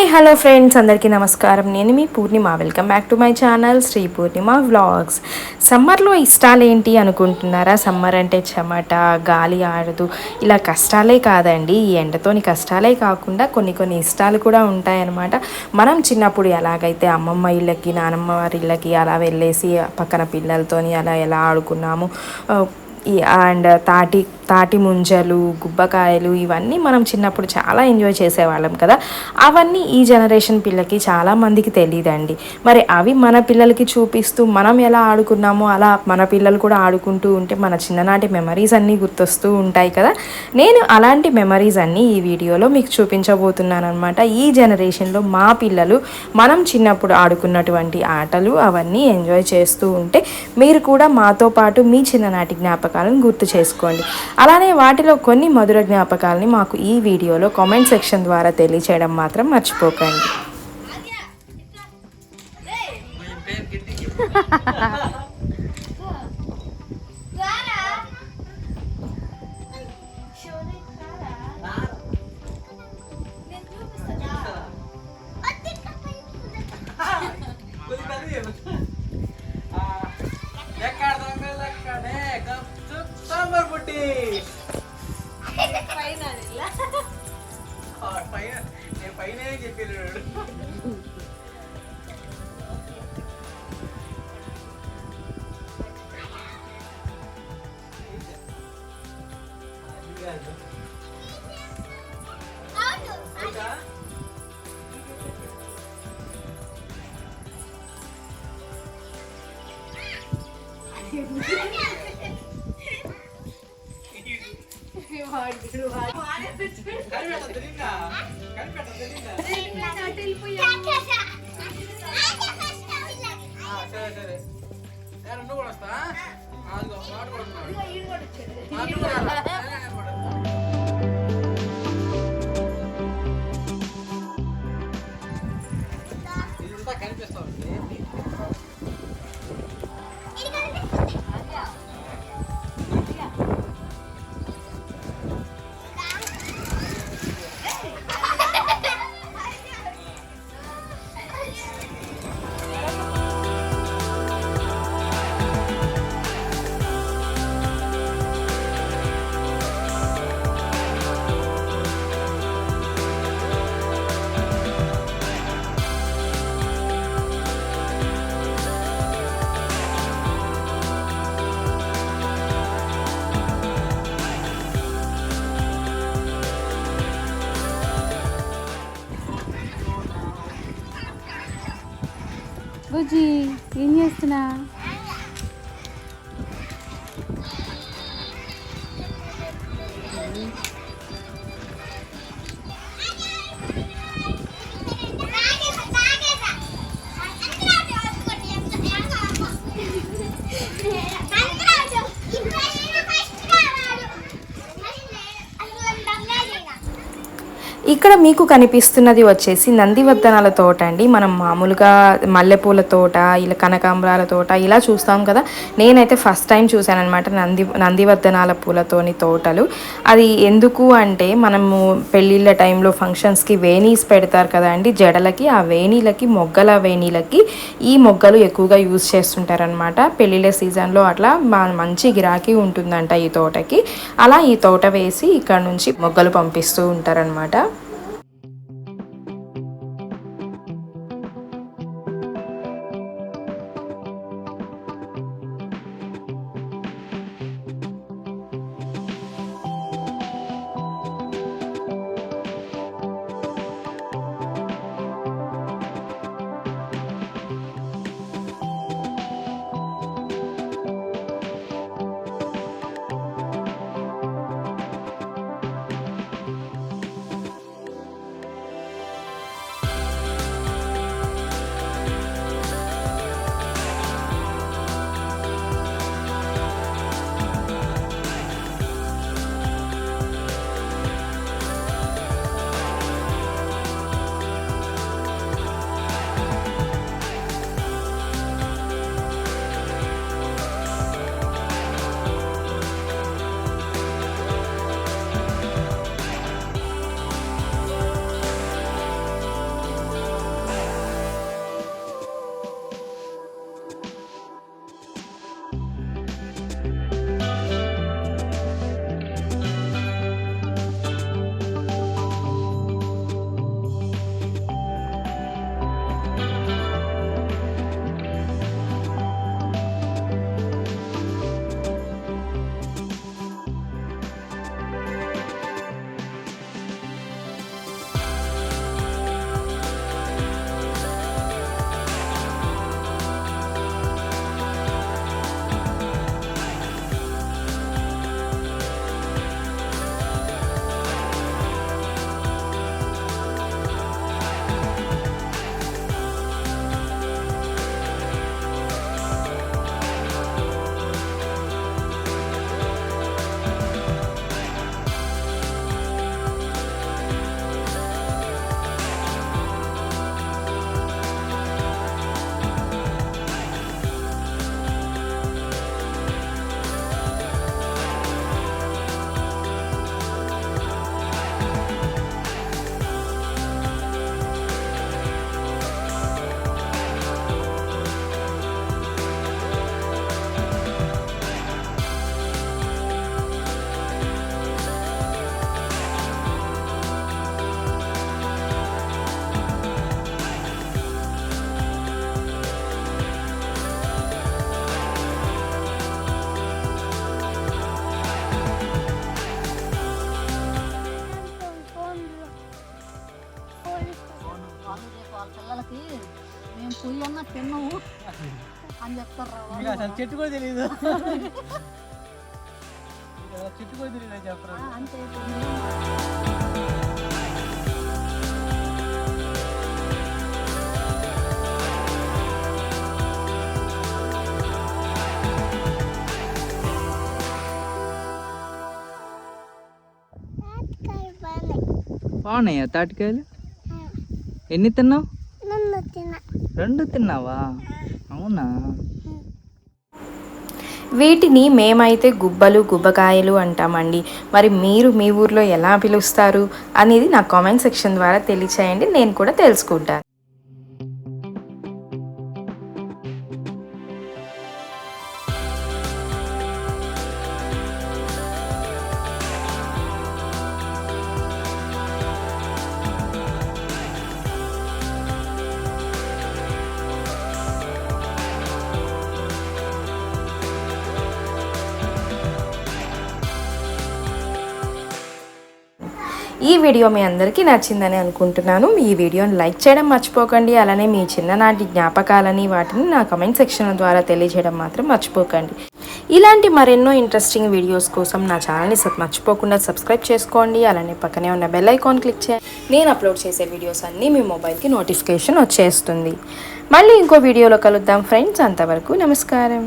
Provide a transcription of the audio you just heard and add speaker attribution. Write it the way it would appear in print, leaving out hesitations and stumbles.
Speaker 1: Hi hello friends, అందరికీ నమస్కారం. నేను మీ Purnima. Welcome back to my channel Shri Purnima vlogs. సమ్మర్లో ఇష్టాలు ఏంటి అనుకుంటున్నారా? సమ్మర్ అంటే చెమట, గాలి ఆడదు, ఇలా కష్టాలే కాదండి. ఈ ఎండతోని కష్టాలే కాకుండా కొన్ని ఇష్టాలు కూడా ఉంటాయన్నమాట. మనం చిన్నప్పుడు ఎలాగైతే అమ్మమ్మ ఇళ్ళకి, నానమ్మ వారి ఇళ్ళకి అలా వెళ్ళేసి పక్కన పిల్లలతోని అలా ఎలా ఆడుకున్నాము, అండ్ తాటి ముంజలు, గుబ్బకాయలు, ఇవన్నీ మనం చిన్నప్పుడు చాలా ఎంజాయ్ చేసేవాళ్ళం కదా. అవన్నీ ఈ జనరేషన్ పిల్లలకి చాలామందికి తెలియదండి. మరి అవి మన పిల్లలకి చూపిస్తూ మనం ఎలా ఆడుకున్నామో అలా మన పిల్లలు కూడా ఆడుకుంటూ ఉంటే మన చిన్ననాటి మెమరీస్ అన్నీ గుర్తొస్తూ ఉంటాయి కదా. నేను అలాంటి మెమరీస్ అన్నీ ఈ వీడియోలో మీకు చూపించబోతున్నాను అనమాట. ఈ జనరేషన్లో మా పిల్లలు మనం చిన్నప్పుడు ఆడుకున్నటువంటి ఆటలు అవన్నీ ఎంజాయ్ చేస్తూ ఉంటే మీరు కూడా మాతో పాటు మీ చిన్ననాటి జ్ఞాపకాలను గుర్తు చేసుకోండి. అలానే వాటిలో కొన్ని మధుర జ్ఞాపకాలని మాకు ఈ వీడియోలో కామెంట్ సెక్షన్ ద్వారా తెలియచేయడం మాత్రం మర్చిపోకండి.
Speaker 2: బుజ్జి ఏం చేస్తున్నా?
Speaker 1: ఇక్కడ మీకు కనిపిస్తున్నది వచ్చేసి నందివర్ధనాల తోట అండి. మనం మామూలుగా మల్లెపూల తోట, ఇలా కనకాంబరాల తోట ఇలా చూస్తాం కదా. నేనైతే ఫస్ట్ టైం చూశానమాట నందివర్ధనాల పూలతోని తోటలు. అది ఎందుకు అంటే మనము పెళ్ళిళ్ళ టైంలో ఫంక్షన్స్కి వేణీస్ పెడతారు కదా అండి జడలకి. ఆ వేణీలకి, మొగ్గల వేణీలకి ఈ మొగ్గలు ఎక్కువగా యూజ్ చేస్తుంటారనమాట. పెళ్ళిళ్ళ సీజన్లో అట్లా మంచి గిరాకీ ఉంటుందంట ఈ తోటకి. అలా ఈ తోట వేసి ఇక్కడ నుంచి మొగ్గలు పంపిస్తూ ఉంటారనమాట.
Speaker 2: వాళ్ళ పిల్లలకి మేము పొయ్యి ఉన్న తిన్నాము అని చెప్తారు
Speaker 3: మీకు అసలు చెట్టు కూడా తెలియదు. చెట్టు కూడా తెలియదు చెప్పరా?
Speaker 2: అంతే.
Speaker 3: బాగున్నాయా తాటికాయలు? ఎన్ని తిన్నావు? 2 తిన్నావా? అవునా?
Speaker 1: వీటిని మేమైతే గుబ్బలు గుబ్బకాయలు అంటామండి. మరి మీరు మీ ఊర్లో ఎలా పిలుస్తారు అనేది నా కామెంట్ సెక్షన్ ద్వారా తెలియచేయండి, నేను కూడా తెలుసుకుంటాను. ఈ వీడియో మీ అందరికీ నచ్చిందని అనుకుంటున్నాను. ఈ వీడియోని లైక్ చేయడం మర్చిపోకండి. అలానే మీ చిన్ననాటి జ్ఞాపకాలని వాటిని నా కమెంట్ సెక్షన్ ద్వారా తెలియజేయడం మాత్రం మర్చిపోకండి. ఇలాంటి మరెన్నో ఇంట్రెస్టింగ్ వీడియోస్ కోసం నా ఛానల్ని మర్చిపోకుండా సబ్స్క్రైబ్ చేసుకోండి. అలానే పక్కనే ఉన్న బెల్ ఐకాన్ క్లిక్ చేయండి. నేను అప్లోడ్ చేసే వీడియోస్ అన్నీ మీ మొబైల్కి నోటిఫికేషన్ వచ్చేస్తుంది. మళ్ళీ ఇంకో వీడియోలో కలుద్దాం ఫ్రెండ్స్. అంతవరకు నమస్కారం.